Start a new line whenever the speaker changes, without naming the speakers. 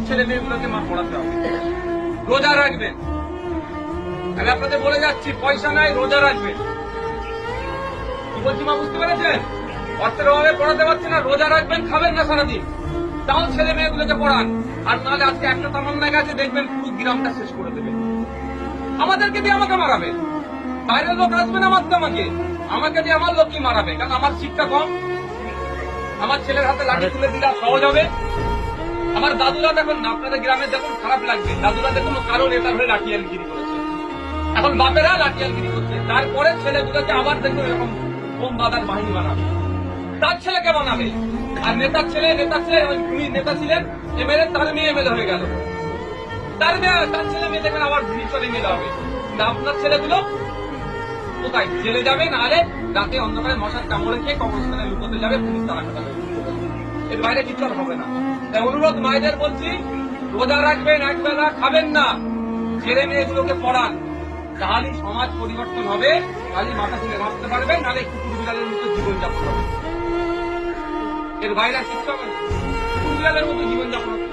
ছেলে মেয়েগুলোকে মা পড়াতে হবে। রোজা রাখবেন, আমি আপনাদের বলে যাচ্ছি, পয়সা নাই, রোজা রাখবেন। কি বলছি মা, বুঝতে পেরেছেন? অর্থের অভাবে পড়াতে পারছে না, রোজা রাখবেন, খাবেন না সারাদিন, তাও ছেলে মেয়েগুলোকে পড়ান। আর নাহলে আজকে একটা তামান্না গেছে, দেখবেন পুরো গ্রামটা শেষ করে দেবে। আমাদেরকে দিয়ে আমাকে মারাবে, বাইরের লোক আসবে না মারতে আমাকে দিয়ে আমার লোকই মারাবে, কারণ আমার শিক্ষা কম। আমার ছেলের হাতে লাঠি তুলে দিলে সহজ হবে। আমার দাদুরা দেখুন না, আপনাদের গ্রামে দেখুন, খারাপ লাগবে, দাদুরা দেখুন কারো নেতার হয়ে লাঠিয়ালগিরি করেছে, এখন বাপেরা লাঠিয়ালগিরি করছে, তারপরে ছেলেগুলোকে আবার দেখুন এরকম বোম বাঁধার বাহিনী বানাবে, তার ছেলেকে বানাবে। আর নেতার ছেলে তুমি নেতা ছিলেন এমএলএ, তার মেয়ে এমএলএ হয়ে গেল, তার ছেলে মেয়ে দেখবেন আবার ভিতরে মেলে হবে। আপনার ছেলেগুলো কোথায়? জেলে যাবে, নাহলে রাতে অন্ধকারে মশার কামড়ে খেয়ে কবরস্থানে লুকোতে যাবে, পুলিশ তারা কাটাবে। এর বাইরে কিছু আর হবে না। তাই অনুরোধ মায়েদের বলছি, রোজা রাখবেন, একবেলা খাবেন না, ছেলে মেয়েগুলোকে পড়ান, তাহলেই সমাজ পরিবর্তন হবে, তাহলেই মাথা তুলে ভাবতে পারবে, নাহলে কুকুর বিড়ালের মতো জীবনযাপন হবে। এর বাইরে কিছু হবে না, কুকুর বিড়ালের মতো জীবনযাপন হবে।